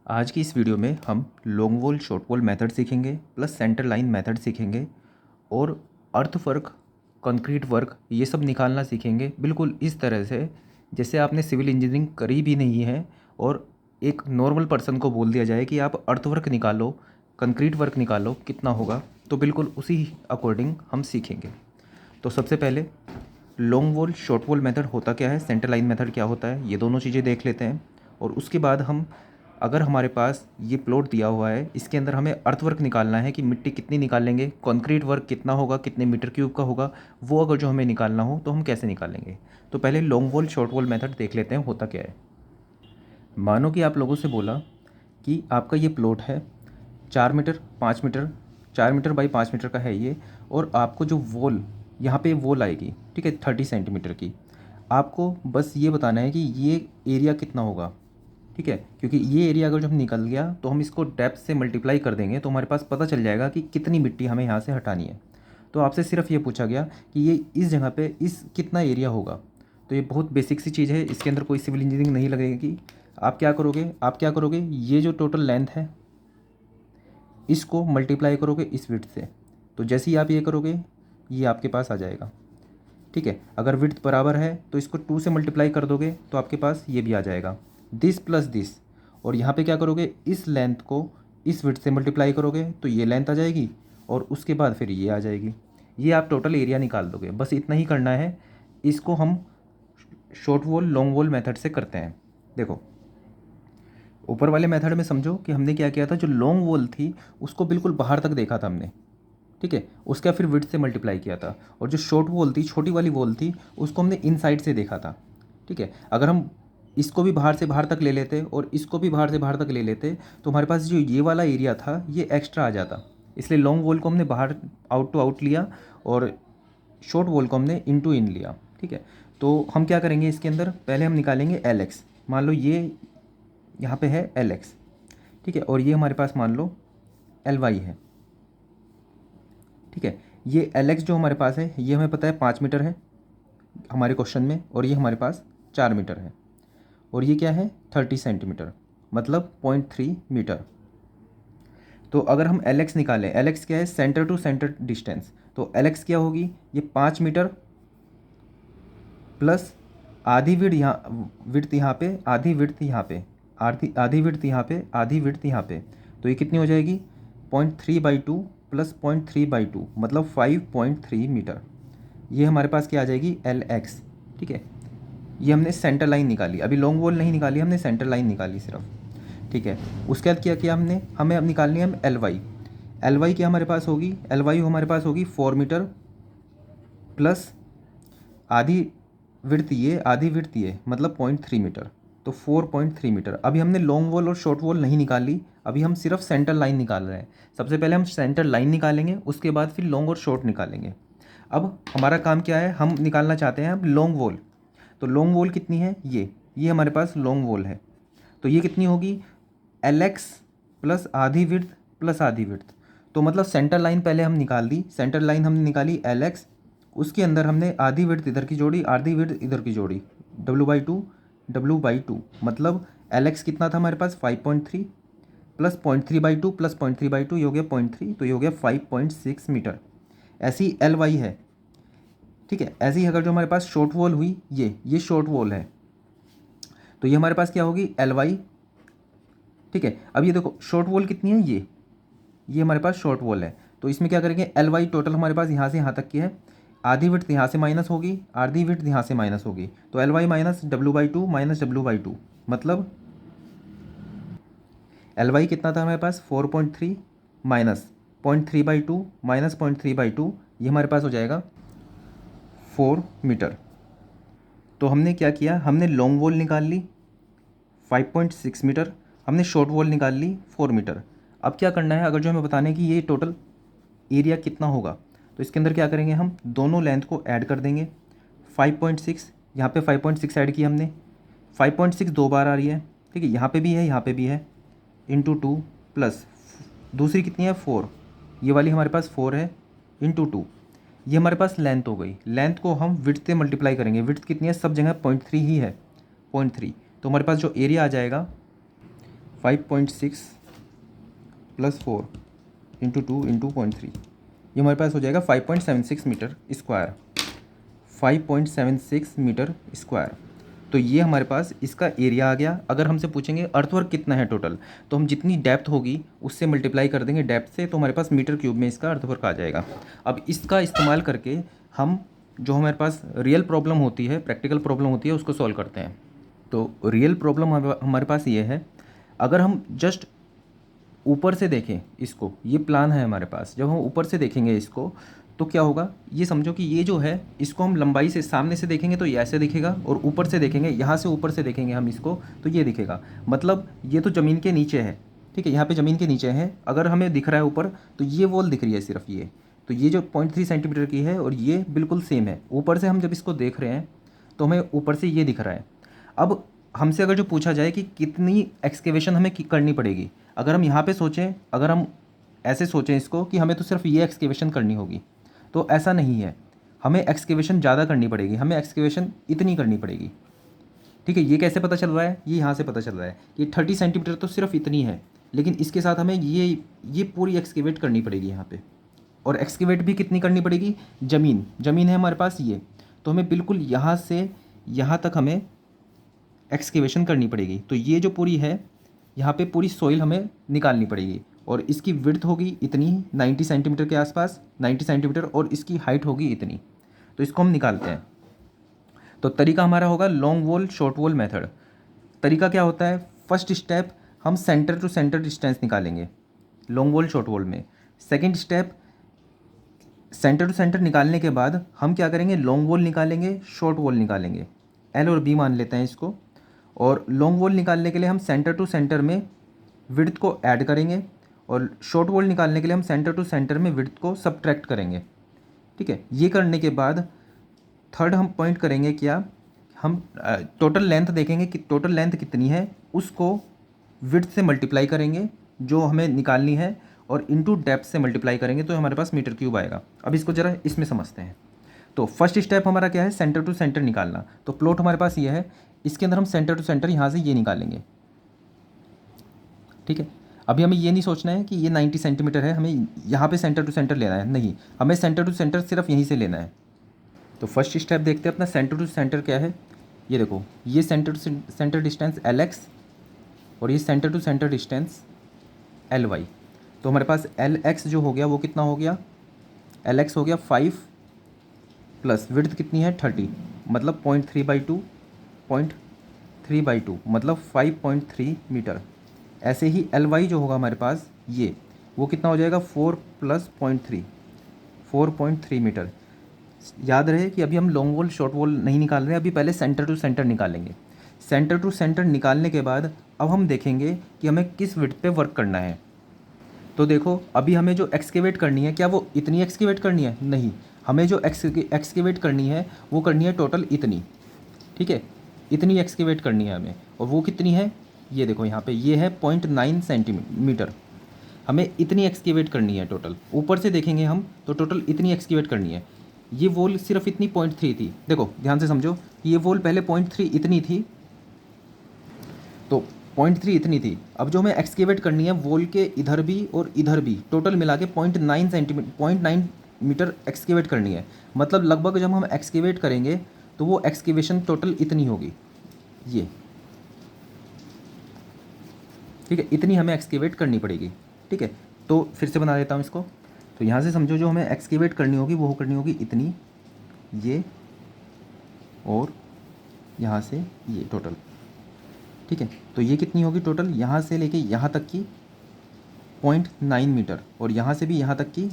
आज की इस वीडियो में हम long wall short wall method सीखेंगे प्लस सेंटर लाइन मेथड सीखेंगे और अर्थ वर्क, कंक्रीट वर्क ये सब निकालना सीखेंगे बिल्कुल इस तरह से जैसे आपने सिविल इंजीनियरिंग करी भी नहीं है और एक नॉर्मल पर्सन को बोल दिया जाए कि आप अर्थ वर्क निकालो, कंक्रीट वर्क निकालो कितना होगा, तो बिल्कुल उसी अकॉर्डिंग हम सीखेंगे। तो सबसे पहले long wall short wall method होता क्या है, सेंटर लाइन मेथड क्या होता है, ये दोनों चीज़ें देख लेते हैं। और उसके बाद हम अगर हमारे पास ये प्लॉट दिया हुआ है, इसके अंदर हमें अर्थवर्क निकालना है कि मिट्टी कितनी निकालेंगे, कंक्रीट वर्क कितना होगा, कितने मीटर क्यूब का होगा, वो अगर जो हमें निकालना हो तो हम कैसे निकालेंगे। तो पहले long wall short wall method देख लेते हैं होता क्या है। मानो कि आप लोगों से बोला कि आपका ये प्लॉट है 4 metre 5 metre, 4 metre by 5 metre का है ये, और आपको जो वॉल यहाँ पे वॉल आएगी, ठीक है, 30 सेंटीमीटर की। आपको बस ये बताना है कि ये एरिया कितना होगा, ठीक है, क्योंकि ये एरिया अगर जो हम निकल गया तो हम इसको डेप्थ से मल्टीप्लाई कर देंगे तो हमारे पास पता चल जाएगा कि कितनी मिट्टी हमें यहाँ से हटानी है। तो आपसे सिर्फ ये पूछा गया कि ये इस जगह पे इस कितना एरिया होगा। तो ये बहुत बेसिक सी चीज़ है, इसके अंदर कोई सिविल इंजीनियरिंग नहीं लगेगी। आप क्या करोगे, ये जो टोटल लेंथ है इसको मल्टीप्लाई करोगे इस विड्थ से। तो जैसे ही आप ये करोगे ये आपके पास आ जाएगा, ठीक है। अगर विड्थ बराबर है तो इसको 2 से मल्टीप्लाई कर दोगे तो आपके पास ये भी आ जाएगा, दिस प्लस दिस। और यहाँ पे क्या करोगे, इस लेंथ को इस विड्थ से मल्टीप्लाई करोगे तो ये लेंथ आ जाएगी और उसके बाद फिर ये आ जाएगी। ये आप टोटल एरिया निकाल दोगे, बस इतना ही करना है। इसको हम short wall long wall method से करते हैं। देखो ऊपर वाले मेथड में समझो कि हमने क्या किया था, जो लॉन्ग वॉल थी उसको बिल्कुल बाहर तक देखा था हमने, ठीक है, उसका फिर विड्थ से मल्टीप्लाई किया था। और जो शॉर्ट वॉल थी, छोटी वाली वॉल थी, उसको हमने इनसाइड से देखा था, ठीक है। अगर हम इसको भी बाहर से बाहर तक ले लेते और इसको भी बाहर से बाहर तक ले लेते तो हमारे पास जो ये वाला एरिया था ये एक्स्ट्रा आ जाता। इसलिए लॉन्ग वॉल को हमने बाहर आउट टू आउट लिया और शॉर्ट वॉल को हमने इन टू इन लिया, ठीक है। तो हम क्या करेंगे, इसके अंदर पहले हम निकालेंगे एल एक्स। मान लो ये यहाँ पे है एल एक्स, ठीक है, और ये हमारे पास मान लो एल वाई है, ठीक है। ये एल एक्स जो हमारे पास है ये हमें पता है 5 मीटर है हमारे क्वेश्चन में, और ये हमारे पास 4 मीटर है, और ये क्या है 30 सेंटीमीटर, मतलब 0.3 मीटर। तो अगर हम एल एक्स निकालें, एल एक्स क्या है, सेंटर टू सेंटर डिस्टेंस, तो एल एक्स क्या होगी, ये 5 मीटर प्लस आधी विड्थ यहाँ पे, आधी विड्थ यहाँ पे, आधी विड्थ यहाँ पे, आधी विड्थ यहाँ पे। तो ये कितनी हो जाएगी, 0.3/2 प्लस 0.3/2 मतलब 5.3 मीटर। ये हमारे पास क्या आ जाएगी, एल एक्स, ठीक है। ये हमने सेंटर लाइन निकाली, अभी लॉन्ग वॉल नहीं निकाली, हमने सेंटर लाइन निकाली सिर्फ, ठीक है। उसके बाद क्या किया हमने, हमें अब निकालनी है हम एल वाई। एल वाई क्या हमारे पास होगी, एल वाई हमारे पास होगी 4 मीटर प्लस आधी विड्थ ये, आधी विड्थ ये, मतलब 0.3 मीटर, तो 4.3 मीटर। अभी हमने लॉन्ग वॉल और शॉर्ट वॉल नहीं निकाली, अभी हम सिर्फ सेंटर लाइन निकाल रहे हैं। सबसे पहले हम सेंटर लाइन निकालेंगे, उसके बाद फिर लॉन्ग और शॉर्ट निकालेंगे। अब हमारा काम क्या है, हम निकालना चाहते हैं अब लॉन्ग वॉल। तो लॉन्ग वॉल कितनी है, ये हमारे पास लॉन्ग वॉल है, तो ये कितनी होगी, एल एक्स प्लस आधी विड्थ प्लस आधी विड्थ। तो मतलब सेंटर लाइन पहले हम निकाल दी, सेंटर लाइन हमने निकाली एल एक्स, उसके अंदर हमने आधी विड्थ इधर की जोड़ी, आधी विड्थ इधर की जोड़ी, W/2 मतलब एल एक्स कितना था हमारे पास 5.3 प्लस 0.3/2 प्लस 0.3/2, ये हो गया 0.3, तो ये हो गया 5.6 मीटर। ऐसी एल वाई है, ठीक है। ऐसे ही अगर जो हमारे पास शॉर्ट वॉल हुई, ये शॉर्ट वॉल है, तो ये हमारे पास क्या होगी, एल वाई, ठीक है। अब ये देखो शॉर्ट वॉल कितनी है, ये हमारे पास शॉर्ट वॉल है, तो इसमें क्या करेंगे, एल वाई टोटल हमारे पास यहाँ से यहाँ तक की है, आधी विड्थ यहाँ से माइनस होगी, आधी विड्थ यहाँ से माइनस होगी, तो L Y minus W/2 minus W/2, मतलब एल वाई कितना था हमारे पास 4.3 माइनस 0.3/2 माइनस 0.3/2, ये हमारे पास हो जाएगा 4 मीटर। तो हमने क्या किया, हमने लॉन्ग वॉल निकाल ली 5.6 मीटर, हमने शॉर्ट वॉल निकाल ली 4 मीटर। अब क्या करना है, अगर जो हमें बताना है कि ये टोटल एरिया कितना होगा, तो इसके अंदर क्या करेंगे, हम दोनों लेंथ को ऐड कर देंगे। 5.6, यहाँ पे 5.6 ऐड किया हमने, 5.6 दो बार आ रही है, ठीक है, यहाँ पे भी है, यहाँ पे भी है, इंटू 2 प्लस दूसरी कितनी है 4, ये वाली हमारे पास 4 है, इंटू 2, ये हमारे पास लेंथ हो गई। लेंथ को हम विड्थ से मल्टीप्लाई करेंगे, विड्थ कितनी है, सब जगह 0.3 ही है, 0.3, तो हमारे पास जो एरिया आ जाएगा 5.6 प्लस 4 इंटू 2 इंटू 0.3, ये हमारे पास हो जाएगा 5.76 मीटर स्क्वायर, 5.76 मीटर स्क्वायर। तो ये हमारे पास इसका एरिया आ गया। अगर हमसे पूछेंगे अर्थवर्क कितना है टोटल, तो हम जितनी डेप्थ होगी उससे मल्टीप्लाई कर देंगे डेप्थ से, तो हमारे पास मीटर क्यूब में इसका अर्थवर्क आ जाएगा। अब इसका इस्तेमाल करके हम जो हमारे पास रियल प्रॉब्लम होती है, प्रैक्टिकल प्रॉब्लम होती है, उसको सॉल्व करते हैं। तो रियल प्रॉब्लम हमारे पास ये है, अगर हम जस्ट ऊपर से देखें इसको, ये प्लान है हमारे पास, जब हम ऊपर से देखेंगे इसको तो क्या होगा, ये समझो कि ये जो है इसको हम लंबाई से सामने से देखेंगे तो ये ऐसे दिखेगा, और ऊपर से देखेंगे, यहाँ से ऊपर से देखेंगे हम इसको तो ये दिखेगा। मतलब ये तो ज़मीन के नीचे है, ठीक है, यहाँ पे ज़मीन के नीचे है। अगर हमें दिख रहा है ऊपर तो ये वॉल दिख रही है सिर्फ ये, तो ये जो 0.3 सेंटीमीटर की है और ये बिल्कुल सेम है। ऊपर से हम जब इसको देख रहे हैं तो हमें ऊपर से ये दिख रहा है। अब हमसे अगर जो पूछा जाए कि कितनी एक्सकेवेशन हमें करनी पड़ेगी, अगर हम यहाँ पे सोचें, अगर हम ऐसे सोचें इसको कि हमें तो सिर्फ ये एक्सकेवेशन करनी होगी, तो ऐसा नहीं है, हमें एक्सकेवेशन ज़्यादा करनी पड़ेगी, हमें एक्सकेवेशन इतनी करनी पड़ेगी। ठीक है, ये कैसे पता चल रहा है, ये यहाँ से पता चल रहा है कि 30 सेंटीमीटर तो सिर्फ इतनी है, लेकिन इसके साथ हमें ये पूरी एक्सकेवेट करनी पड़ेगी यहाँ पे। और एक्सकेवेट भी कितनी करनी पड़ेगी, ज़मीन है हमारे पास ये, तो हमें बिल्कुल यहाँ से यहाँ तक हमें एक्सकेवेशन करनी पड़ेगी। तो ये जो पूरी है यहाँ पे पूरी सॉइल हमें निकालनी पड़ेगी, और इसकी विड्थ होगी इतनी 90 सेंटीमीटर के आसपास, 90 सेंटीमीटर, और इसकी हाइट होगी इतनी। तो इसको हम निकालते हैं। तो तरीका हमारा होगा long wall short wall method. तरीका क्या होता है, फर्स्ट स्टेप हम सेंटर टू सेंटर डिस्टेंस निकालेंगे लॉन्ग वॉल शॉर्ट वॉल में। Second step centre to centre निकालने के बाद हम क्या करेंगे, लॉन्ग वॉल निकालेंगे, शॉर्ट वॉल निकालेंगे, एल और बी मान लेते हैं इसको। और लॉन्ग वॉल निकालने के लिए हम सेंटर टू सेंटर में विड्थ को ऐड करेंगे, और शॉर्ट वॉल निकालने के लिए हम सेंटर टू सेंटर में विड्थ को सबट्रैक्ट करेंगे। ठीक है, ये करने के बाद थर्ड हम पॉइंट करेंगे क्या, हम टोटल लेंथ देखेंगे कि टोटल लेंथ कितनी है, उसको विड्थ से मल्टीप्लाई करेंगे जो हमें निकालनी है, और इनटू डेप्थ से मल्टीप्लाई करेंगे तो हमारे पास मीटर क्यूब आएगा। अब इसको ज़रा इसमें समझते हैं। तो फर्स्ट स्टेप हमारा क्या है, सेंटर टू सेंटर निकालना। तो प्लॉट हमारे पास ये है, इसके अंदर हम सेंटर टू सेंटर यहाँ से ये निकालेंगे। ठीक है, अभी हमें ये नहीं सोचना है कि ये 90 सेंटीमीटर है, हमें यहाँ पे सेंटर टू सेंटर लेना है, नहीं, हमें सेंटर टू सेंटर सिर्फ यहीं से लेना है। तो फर्स्ट स्टेप देखते हैं अपना सेंटर टू सेंटर क्या है। ये देखो, ये centre to centre distance LX, और ये centre to centre distance LY। तो हमारे पास LX जो हो गया वो कितना हो गया, LX हो गया 5 प्लस विड्थ कितनी है 30, मतलब 0.3/2, 0.3/2 मतलब 5.3 मीटर। ऐसे ही LY जो होगा हमारे पास ये, वो कितना हो जाएगा 4 प्लस 0.3, 4.3 मीटर। याद रहे कि अभी हम लॉन्ग वॉल शॉर्ट वॉल नहीं निकाल रहे हैं, अभी पहले सेंटर टू सेंटर निकालेंगे। सेंटर टू सेंटर निकालने के बाद अब हम देखेंगे कि हमें किस विड्थ पे वर्क करना है। तो देखो, अभी हमें जो एक्सकेवेट करनी है, क्या वो इतनी एक्सकेवेट करनी है, नहीं, हमें जो एक्सकेवेट करनी है वो करनी है टोटल इतनी। ठीक है, इतनी एक्सकेवेट करनी है हमें, और वो कितनी है, ये देखो यहाँ पे ये है 0.9 सेंटीमीटर। हमें इतनी एक्सकेवेट करनी है टोटल। ऊपर से देखेंगे हम तो टोटल इतनी एक्सकेवेट करनी है। ये वॉल सिर्फ इतनी 0.3 थी, देखो ध्यान से समझो कि ये वॉल पहले 0.3 इतनी थी, तो 0.3 इतनी थी। अब जो हमें एक्सकेवेट करनी है वॉल के इधर भी और इधर भी टोटल मिला के 0.9 सेंटीमीटर 0.9 मीटर एक्सकेवेट करनी है। मतलब लगभग जब हम एक्सकेवेट करेंगे तो वो एक्सकेवेशन टोटल इतनी होगी, ये, ठीक है, इतनी हमें एक्सकेवेट करनी पड़ेगी। ठीक है, तो फिर से बना देता हूँ इसको। तो यहाँ से समझो जो हमें एक्सकेवेट करनी होगी वो करनी होगी इतनी, ये, और यहाँ से ये टोटल। ठीक है, तो ये कितनी होगी टोटल, यहाँ से लेके यहाँ तक की 0.9 मीटर, और यहाँ से भी यहाँ तक की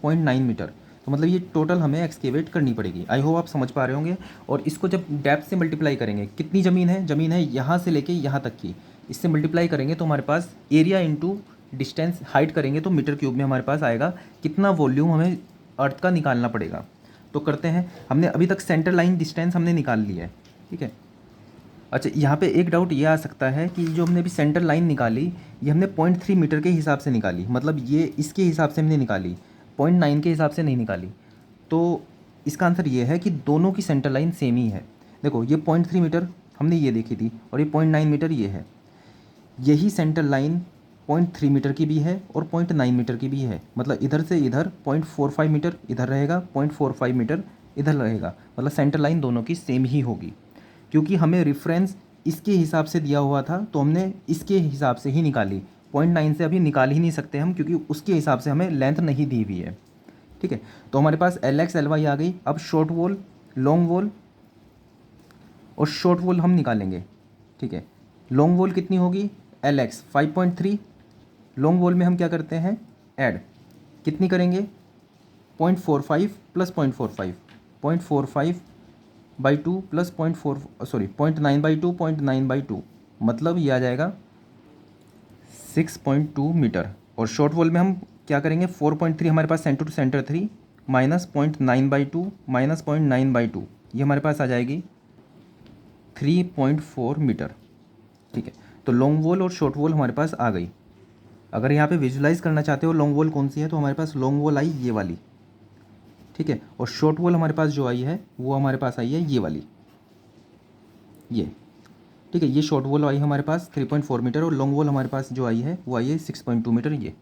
0.9 मीटर। तो मतलब ये टोटल हमें एक्सकेवेट करनी पड़ेगी। आई होप आप समझ पा रहे होंगे। और इसको जब डेप्थ से मल्टीप्लाई करेंगे, कितनी ज़मीन है यहाँ से लेके यहाँ तक की, इससे मल्टीप्लाई करेंगे तो हमारे पास एरिया इंटू डिस्टेंस हाइट करेंगे तो मीटर क्यूब में हमारे पास आएगा कितना वॉल्यूम हमें अर्थ का निकालना पड़ेगा। तो करते हैं, हमने अभी तक सेंटर लाइन डिस्टेंस हमने निकाल लिया है। ठीक है, अच्छा, यहाँ पे एक डाउट ये आ सकता है कि जो हमने अभी सेंटर लाइन निकाली ये हमने 0.3 मीटर के हिसाब से निकाली, मतलब ये इसके हिसाब से हमने निकाली, 0.9 के हिसाब से नहीं निकाली। तो इसका आंसर ये है कि दोनों की सेंटर लाइन सेम ही है। देखो, ये 0.3 मीटर हमने ये देखी थी, और ये 0.9 मीटर ये है। यही सेंटर लाइन 0.3 मीटर की भी है और 0.9 मीटर की भी है, मतलब इधर से इधर 0.45 मीटर इधर रहेगा, 0.45 मीटर इधर रहेगा, मतलब सेंटर लाइन दोनों की सेम ही होगी। क्योंकि हमें रेफरेंस इसके हिसाब से दिया हुआ था तो हमने इसके हिसाब से ही निकाली। 0.9 से अभी निकाल ही नहीं सकते हम, क्योंकि उसके हिसाब से हमें लेंथ नहीं दी हुई है। ठीक है, तो हमारे पास एल एक्स एल वाई आ गई। अब शॉर्ट वॉल, लॉन्ग वॉल और शॉर्ट वॉल हम निकालेंगे। ठीक है, लॉन्ग वॉल कितनी होगी, एल एक्स 5.3। लॉन्ग वॉल में हम क्या करते हैं, ऐड कितनी करेंगे, 0.45 प्लस 0.45, 0.45 बाई 2 प्लस 0.9/2, 0.9/2, मतलब ये आ जाएगा 6.2 मीटर। और शॉर्ट वॉल में हम क्या करेंगे, 4.3 हमारे पास centre to centre 3 minus 0.9/2 minus 0.9/2, ये हमारे पास आ जाएगी 3.4 मीटर। ठीक है, तो लॉन्ग वॉल और शॉर्ट वॉल हमारे पास आ गई। अगर यहाँ पे विजुलाइज करना चाहते हो लॉन्ग वॉल कौन सी है, तो हमारे पास लॉन्ग वॉल आई ये वाली। ठीक है, और शॉर्ट वॉल हमारे पास जो आई है वो हमारे पास आई है ये वाली, ये। ठीक है, ये शॉर्ट वॉल आई हमारे पास 3.4 मीटर और लॉन्ग वॉल हमारे पास जो आई है वो आई है 6.2 मीटर, ये।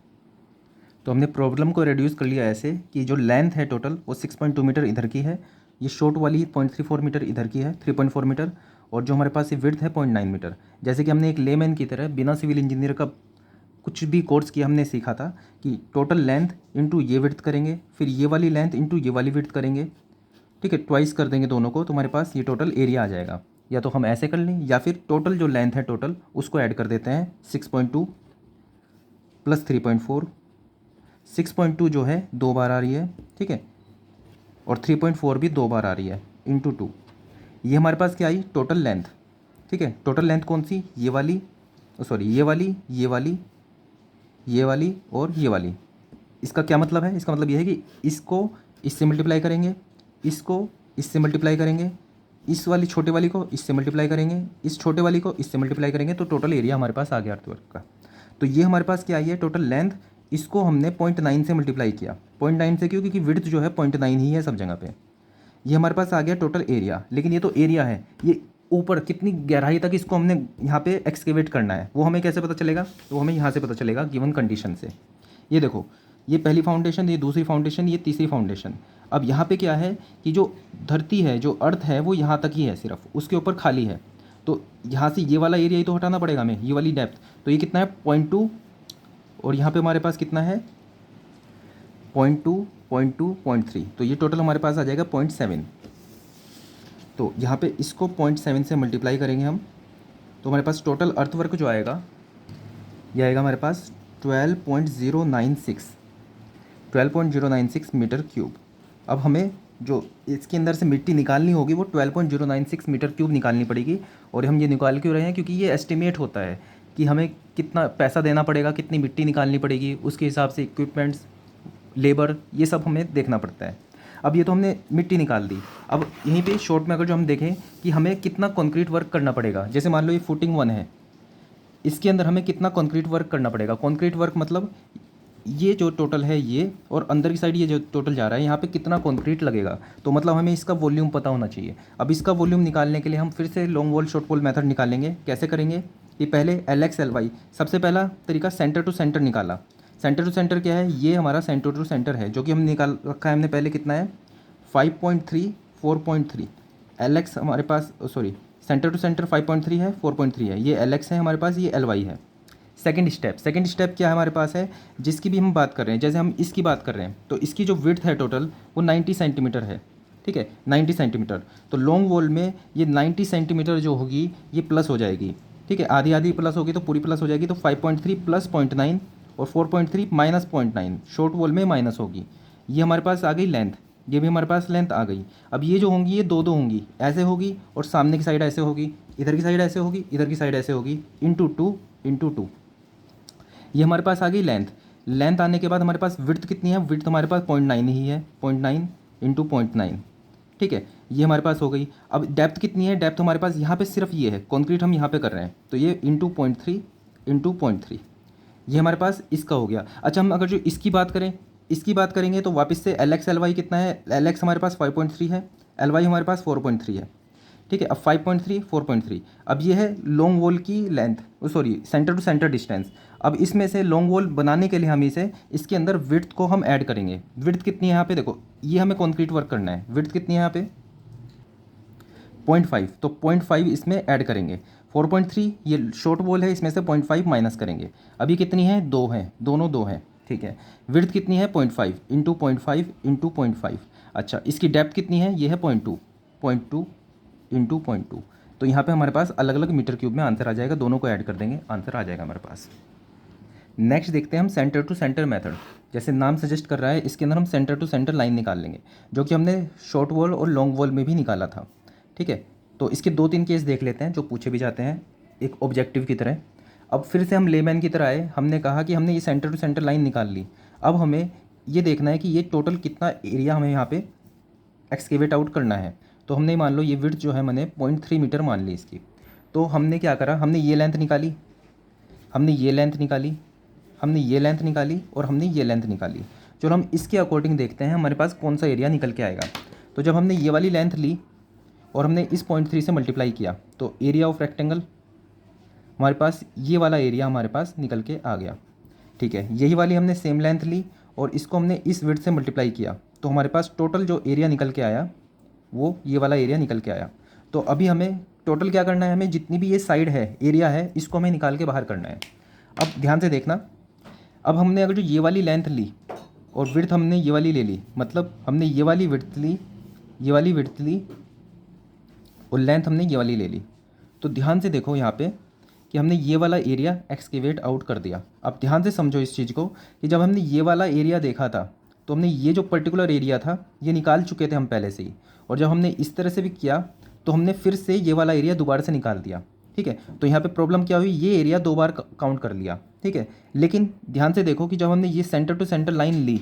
तो हमने प्रॉब्लम को रिड्यूस कर लिया ऐसे कि जो लेंथ है टोटल वो 6.2 मीटर इधर की है, ये शॉर्ट वाली 0.34 मीटर इधर की है, 3.4 मीटर, और जो हमारे पास ये विड्थ है 0.9 मीटर। जैसे कि हमने एक लेमैन की तरह बिना सिविल इंजीनियर का कुछ भी कोर्स किया हमने सीखा था कि टोटल लेंथ इंटू ये विड्थ करेंगे, फिर ये वाली लेंथ इंटू ये वाली विड्थ करेंगे। ठीक है, ट्वाइस कर देंगे दोनों को, तो हमारे पास ये टोटल एरिया आ जाएगा। या तो हम ऐसे कर लें या फिर टोटल जो लेंथ है टोटल उसको ऐड कर देते हैं, 6.2 प्लस 3.4, 6.2 जो है 2 बार आ रही है। ठीक है, और 3.4 भी 2 बार आ रही है, इंटू 2। ये हमारे पास क्या आई, टोटल लेंथ। ठीक है, टोटल लेंथ कौन सी, ये वाली, सॉरी ये वाली, ये वाली, ये वाली और ये वाली। इसका क्या मतलब है, इसका मतलब ये है कि इसको इससे मल्टीप्लाई करेंगे, इसको इससे मल्टीप्लाई करेंगे, इस वाली छोटे वाली को इससे मल्टीप्लाई करेंगे, इस छोटे वाली को इससे मल्टीप्लाई करेंगे, तो टोटल एरिया हमारे पास आ गया अर्थवर्क का। तो ये हमारे पास क्या आई है, टोटल लेंथ, इसको हमने 0.9 से मल्टीप्लाई किया। 0.9 से क्यों, क्योंकि विड्थ जो है 0.9 ही है सब जगह पे। ये हमारे पास आ गया टोटल एरिया, लेकिन ये तो एरिया है, ये ऊपर कितनी गहराई तक इसको हमने यहाँ पे एक्सकेवेट करना है वो हमें कैसे पता चलेगा, तो हमें यहाँ से पता चलेगा गिवन कंडीशन से। ये देखो, ये पहली फाउंडेशन, ये दूसरी फाउंडेशन, ये तीसरी फाउंडेशन। अब यहाँ पे क्या है कि जो धरती है, जो अर्थ है वो यहाँ तक ही है, सिर्फ उसके ऊपर खाली है। तो यहाँ से ये वाला एरिया ही तो हटाना पड़ेगा हमें, ये वाली डेप्थ। तो ये कितना है, 0.2, और यहाँ पे हमारे पास कितना है, 0.2, 0.2, 0.3, तो ये टोटल हमारे पास आ जाएगा 0.7। तो यहाँ पे इसको 0.7 से मल्टीप्लाई करेंगे हम, तो हमारे पास टोटल अर्थवर्क जो आएगा ये आएगा हमारे पास 12.096 मीटर क्यूब। अब हमें जो इसके अंदर से मिट्टी निकालनी होगी वो 12.096 मीटर क्यूब निकालनी पड़ेगी। और हम ये निकाल क्यों रहे हैं, क्योंकि ये एस्टिमेट होता है कि हमें कितना पैसा देना पड़ेगा, कितनी मिट्टी निकालनी पड़ेगी, उसके हिसाब से इक्विपमेंट्स, लेबर, ये सब हमें देखना पड़ता है। अब ये तो हमने मिट्टी निकाल दी। अब यहीं पे शॉर्ट में अगर जो हम देखें कि हमें कितना कंक्रीट वर्क करना पड़ेगा, जैसे मान लो ये फुटिंग 1 है, इसके अंदर हमें कितना कंक्रीट वर्क करना पड़ेगा। कंक्रीट वर्क मतलब ये जो टोटल है ये, और अंदर की साइड ये जो टोटल जा रहा है, यहाँ पे कितना कंक्रीट लगेगा, तो मतलब हमें इसका वॉल्यूम पता होना चाहिए। अब इसका वॉल्यूम निकालने के लिए हम फिर से long wall short wall method निकालेंगे। कैसे करेंगे, कि पहले एल एक्स एल वाई, सबसे पहला तरीका सेंटर टू सेंटर निकाला। सेंटर टू सेंटर क्या है, ये हमारा सेंटर टू सेंटर है, जो कि हमने निकाल रखा है हमने पहले, कितना है 5.3, 4.3। एल एक्स हमारे पास, सॉरी, सेंटर टू सेंटर 5.3 है, 4.3 है, ये एल एक्स है हमारे पास, ये एल वाई है। सेकंड स्टेप क्या है हमारे पास है, जिसकी भी हम बात कर रहे हैं, जैसे हम इसकी बात कर रहे हैं, तो इसकी जो विड्थ है टोटल वो 90 सेंटीमीटर है। ठीक है, 90 सेंटीमीटर। तो लॉन्ग वॉल में ये 90 सेंटीमीटर जो होगी ये प्लस हो जाएगी। ठीक है, आधी आधी प्लस होगी तो पूरी प्लस हो जाएगी, तो 5.3 प्लस 0.9 और 4.3 माइनस 0.9, शॉर्ट वॉल में माइनस होगी। ये हमारे पास आ गई लेंथ, ये भी हमारे पास लेंथ आ गई। अब ये जो होंगी ये दो होंगी, ऐसे होगी, और सामने की साइड ऐसे होगी, इधर की साइड ऐसे होगी, इधर की साइड ऐसे होगी, इंटू 2 इंटू 2। ये हमारे पास आ गई लेंथ। लेंथ आने के बाद हमारे पास विड्थ कितनी है, विड्थ हमारे पास 0.9 ही है, 0.9 इंटू 0.9। ठीक है, ये हमारे पास हो गई। अब डेप्थ कितनी है, डेप्थ हमारे पास यहाँ पे सिर्फ ये है, कंक्रीट हम यहाँ पे कर रहे हैं, तो ये इंटू 0.3 इंटू 0.3, ये हमारे पास इसका हो गया। अच्छा, हम अगर जो इसकी बात करें, इसकी बात करेंगे तो वापस से एल एक्स एल वाई कितना है, एल एक्स हमारे पास 5.3 है, एल वाई हमारे पास 4.3 है। ठीक है। अब 5.3 4.3, अब ये है लॉन्ग वॉल की length, sorry centre to centre distance. अब इसमें से लॉन्ग वॉल बनाने के लिए हम इसे इसके अंदर विड्थ को हम ऐड करेंगे। विड्थ कितनी है यहाँ पे देखो, ये हमें कंक्रीट वर्क करना है, विड्थ कितनी है यहाँ पे 0.5, तो 0.5 इसमें ऐड करेंगे। 4.3 ये शॉर्ट वॉल है, इसमें से 0.5 माइनस करेंगे। अभी कितनी है, 2 है, दोनों 2 हैं, ठीक है। विड्थ कितनी है 0.5 इंटू 0.5 इंटू 0.5। अच्छा, इसकी डेप्थ कितनी है, ये है 0.2, 0.2 इंटू 0.2। तो यहाँ पे हमारे पास अलग अलग मीटर क्यूब में आंसर आ जाएगा, दोनों को ऐड कर देंगे, आंसर आ जाएगा हमारे पास। नेक्स्ट देखते हैं हम सेंटर टू सेंटर मेथड। जैसे नाम सजेस्ट कर रहा है, इसके अंदर हम सेंटर टू सेंटर लाइन निकाल लेंगे, जो कि हमने शॉर्ट वॉल और लॉन्ग वॉल में भी निकाला था, ठीक है। तो इसके 2-3 केस देख लेते हैं जो पूछे भी जाते हैं एक ऑब्जेक्टिव की तरह। अब फिर से हम लेमैन की तरह आए, हमने कहा कि हमने ये सेंटर टू सेंटर लाइन निकाल ली। अब हमें ये देखना है कि ये टोटल कितना एरिया हमें यहाँ पे एक्सकेवेट आउट करना है। तो हमने मान लो ये विड्थ जो है मैंने 0.3 मीटर मान ली इसकी। तो हमने क्या करा, हमने ये लेंथ निकाली, हमने ये लेंथ निकाली, हमने ये लेंथ निकाली और हमने ये लेंथ निकाली। चलो हम इसके अकॉर्डिंग देखते हैं हमारे पास कौन सा एरिया निकल के आएगा। तो जब हमने ये वाली लेंथ ली और हमने इस 0.3 से मल्टीप्लाई किया, तो एरिया ऑफ रेक्टेंगल हमारे पास ये वाला एरिया हमारे पास निकल के आ गया, ठीक है। यही वाली हमने सेम लेंथ ली और इसको हमने इस विड्थ से मल्टीप्लाई किया, तो हमारे पास टोटल जो एरिया निकल के आया वो ये वाला एरिया निकल के आया। तो अभी हमें टोटल क्या करना है, हमें जितनी भी ये साइड है एरिया है इसको हमें निकाल के बाहर करना है। अब ध्यान से देखना, अब हमने अगर जो ये वाली लेंथ ली और विड्थ हमने ये वाली ले ली, मतलब हमने ये वाली विड्थ ली, ये वाली विड्थ ली और लेंथ हमने ये वाली ले ली। तो ध्यान से देखो यहाँ पे कि हमने ये वाला एरिया एक्सकेवेट आउट कर दिया। अब ध्यान से समझो इस चीज़ को कि जब हमने ये वाला एरिया देखा था तो हमने ये जो पर्टिकुलर एरिया था ये निकाल चुके थे हम पहले से ही, और जब हमने इस तरह से भी किया तो हमने फिर से ये वाला एरिया दोबारा से निकाल दिया, ठीक है। तो यहाँ पे प्रॉब्लम क्या हुई, ये एरिया 2 बार काउंट कर लिया, ठीक है। लेकिन ध्यान से देखो कि जब हमने ये सेंटर टू सेंटर लाइन ली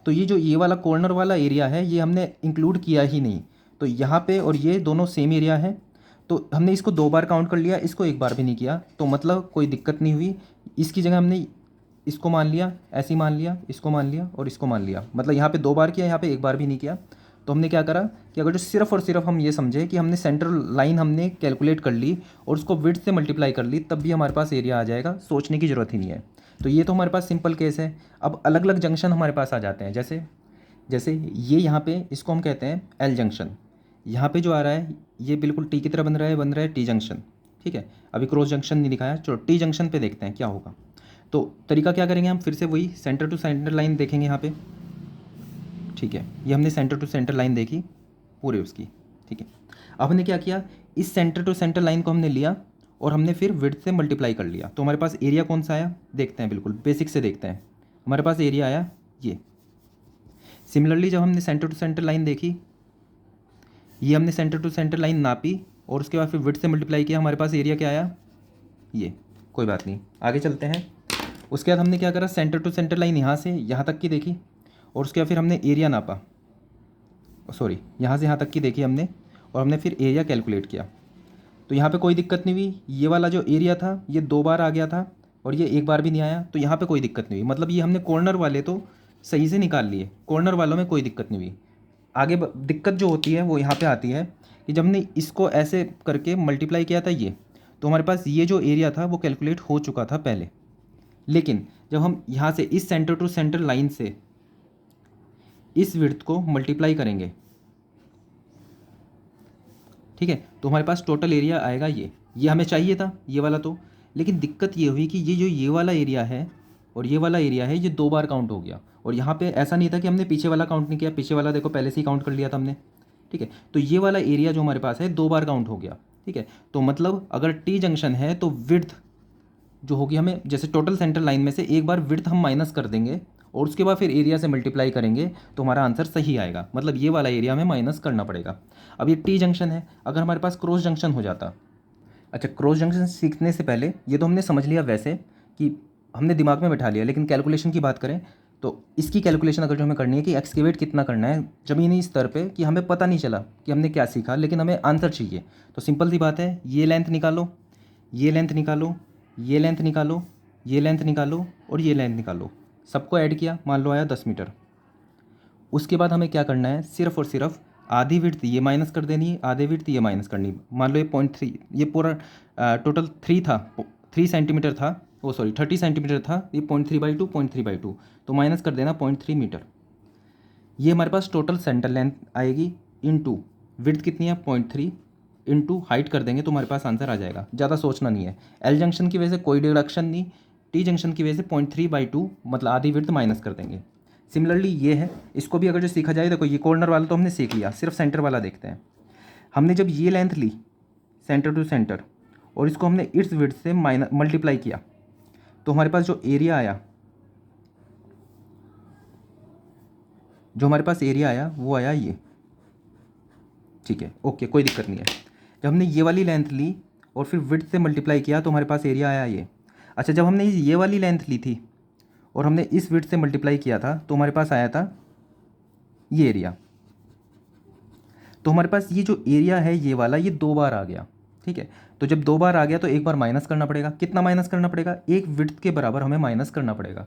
तो ये जो ये वाला कॉर्नर वाला एरिया है ये हमने इंक्लूड किया ही नहीं। तो यहाँ पे और ये दोनों सेम एरिया है, तो हमने इसको 2 बार काउंट कर लिया, इसको 1 बार भी नहीं किया, तो मतलब कोई दिक्कत नहीं हुई। इसकी जगह हमने इसको मान लिया, ऐसे ही मान लिया, इसको मान लिया और इसको मान लिया, मतलब यहाँ पे 2 बार किया, यहाँ पे 1 बार भी नहीं किया। तो हमने क्या करा कि अगर जो सिर्फ और सिर्फ हम ये समझे कि हमने सेंटर लाइन हमने कैलकुलेट कर ली और उसको विड्थ से मल्टीप्लाई कर ली, तब भी हमारे पास एरिया आ जाएगा, सोचने की ज़रूरत ही नहीं है। तो ये तो हमारे पास सिंपल केस है। अब अलग अलग जंक्शन हमारे पास आ जाते हैं, जैसे जैसे ये यहाँ पे इसको हम कहते हैं एल जंक्शन। यहाँ पे जो आ रहा है ये बिल्कुल टी की तरह बन रहा है टी जंक्शन, ठीक है। अभी क्रॉस जंक्शन नहीं दिखाया, चलो टी जंक्शन पे देखते हैं क्या होगा। तो तरीका क्या करेंगे, हम फिर से वही सेंटर टू सेंटर लाइन देखेंगे यहाँ पे, ठीक है। ये हमने सेंटर टू सेंटर लाइन देखी पूरे उसकी, ठीक है। अब हमने क्या किया, इस सेंटर टू सेंटर लाइन को हमने लिया और हमने फिर विड्थ से मल्टीप्लाई कर लिया। तो हमारे पास एरिया कौन सा आया, देखते हैं, बिल्कुल बेसिक से देखते हैं। हमारे पास एरिया आया ये। सिमिलरली जब हमने सेंटर टू सेंटर लाइन देखी, ये हमने सेंटर टू सेंटर लाइन नापी और उसके बाद फिर विड्थ से मल्टीप्लाई किया, हमारे पास एरिया क्या आया ये। कोई बात नहीं, आगे चलते हैं। उसके बाद हमने क्या करा, सेंटर टू सेंटर लाइन यहाँ से यहाँ तक की देखी और उसके बाद फिर हमने एरिया नापा, सॉरी यहाँ से यहाँ तक की देखी हमने, और हमने फिर एरिया कैलकुलेट किया। तो यहाँ पे कोई दिक्कत नहीं हुई, ये वाला जो एरिया था ये 2 बार आ गया था और ये 1 बार भी नहीं आया, तो यहाँ पे कोई दिक्कत नहीं हुई। मतलब ये हमने कॉर्नर वाले तो सही से निकाल लिए, कॉर्नर वालों में कोई दिक्कत नहीं हुई। आगे दिक्कत जो होती है वो यहाँ पे आती है कि जब हमने इसको ऐसे करके मल्टीप्लाई किया था ये, तो हमारे पास ये जो एरिया था वो कैलकुलेट हो चुका था पहले। लेकिन जब हम यहाँ से इस सेंटर टू सेंटर लाइन से इस विड्थ को मल्टीप्लाई करेंगे, ठीक है, तो हमारे पास टोटल एरिया आएगा ये हमें चाहिए था ये वाला तो। लेकिन दिक्कत ये हुई कि ये जो ये वाला एरिया है और ये वाला एरिया है ये 2 बार काउंट हो गया, और यहाँ पे ऐसा नहीं था कि हमने पीछे वाला काउंट नहीं किया, पीछे वाला देखो पहले से ही काउंट कर लिया था हमने, ठीक है। तो ये वाला एरिया जो हमारे पास है 2 बार काउंट हो गया, ठीक है। तो मतलब अगर टी जंक्शन है तो विड्थ जो होगी, हमें जैसे टोटल सेंटर लाइन में से 1 बार विड्थ हम माइनस कर देंगे और उसके बाद फिर एरिया से मल्टीप्लाई करेंगे तो हमारा आंसर सही आएगा। मतलब ये वाला एरिया हमें माइनस करना पड़ेगा। अब ये टी जंक्शन है, अगर हमारे पास क्रॉस जंक्शन हो जाता, अच्छा क्रॉस जंक्शन सीखने से पहले ये तो हमने समझ लिया वैसे कि हमने दिमाग में बैठा लिया, लेकिन कैलकुलेशन की बात करें तो इसकी कैलकुलेशन अगर जो हमें करनी है कि एक्सकेवेट कितना करना है ज़मीनी स्तर पे, कि हमें पता नहीं चला कि हमने क्या सीखा, लेकिन हमें आंसर चाहिए, तो सिंपल सी बात है, ये लेंथ निकालो, ये लेंथ निकालो, ये लेंथ निकालो, ये लेंथ निकालो और ये लेंथ निकालो, सबको ऐड किया, मान लो आया 10 मीटर। उसके बाद हमें क्या करना है, सिर्फ और सिर्फ आधी विड्थ ये माइनस कर देनी है, आधे विड्थ ये माइनस करनी है। मान लो ये 0.3, ये पूरा टोटल 3 था, 3 सेंटीमीटर था, ओ सॉरी 30 सेंटीमीटर था, ये 0.3/2 0.3/2, तो माइनस कर देना 0.3 मीटर। ये हमारे पास टोटल सेंटर लेंथ आएगी इनटू विड्थ कितनी है 0.3 इनटू हाइट कर देंगे तो हमारे पास आंसर आ जाएगा। ज़्यादा सोचना नहीं है। एल जंक्शन की वजह से कोई डिडक्शन नहीं, टी जंक्शन की वजह से 0.3/2 मतलब आधी विड्थ माइनस कर देंगे। सिमिलरली ये है, इसको भी अगर जो सीखा जाए, देखो ये कॉर्नर वाला तो हमने सीख लिया, सिर्फ सेंटर वाला देखते हैं। हमने जब ये लेंथ ली सेंटर टू सेंटर और इसको हमने इट्स विड्थ से मल्टीप्लाई किया तो हमारे पास जो एरिया आया, वो आया ये। ठीक है, ओके, कोई दिक्कत नहीं है। जब हमने ये वाली लेंथ ली और फिर विड्थ से मल्टीप्लाई किया तो हमारे पास एरिया आया ये। अच्छा, जब हमने ये वाली लेंथ ली थी और हमने इस विड्थ से मल्टीप्लाई किया था तो हमारे पास आया था ये एरिया। तो हमारे पास ये जो एरिया है ये वाला, ये 2 बार आ गया। ठीक है, तो जब 2 बार आ गया तो एक बार माइनस करना पड़ेगा। कितना माइनस करना पड़ेगा? एक विड्थ के बराबर हमें माइनस करना पड़ेगा।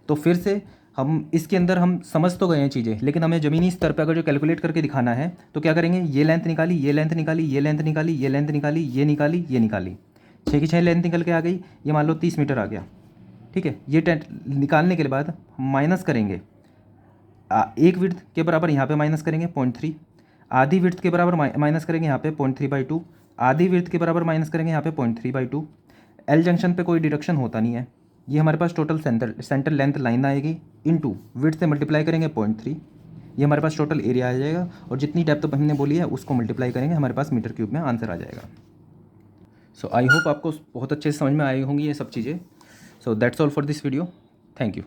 तो फिर से हम इसके अंदर हम समझ तो गए हैं चीज़ें, लेकिन हमें ज़मीनी स्तर पर अगर जो कैलकुलेट करके दिखाना है तो क्या करेंगे, ये लेंथ निकाली, ये लेंथ निकाली, ये लेंथ निकाली, ये लेंथ निकाली, ये निकाली, ये निकाली, 6 की 6 लेंथ निकल के आ गई। ये मान लो 30 मीटर आ गया। ठीक है, ये निकालने के बाद माइनस करेंगे, एक विड्थ के बराबर यहाँ पे माइनस करेंगे 0.3, आधी विड्थ के बराबर माइनस करेंगे यहाँ पे 0.3/2, आधी विड्थ के बराबर माइनस करेंगे यहाँ पे 0.3/2। एल जंक्शन पे कोई डिडक्शन होता नहीं है। ये हमारे पास टोटल सेंटर लेंथ लाइन आएगी इनटू विड्थ से मल्टीप्लाई करेंगे 0.3, ये हमारे पास टोटल एरिया आ जाएगा और जितनी डेप्थ हमने बोली है उसको मल्टीप्लाई करेंगे, हमारे पास मीटर क्यूब में आंसर आ जाएगा। सो आई होप आपको बहुत अच्छे से समझ में आई होंगी ये सब चीज़ें। So that's all for this video. Thank you.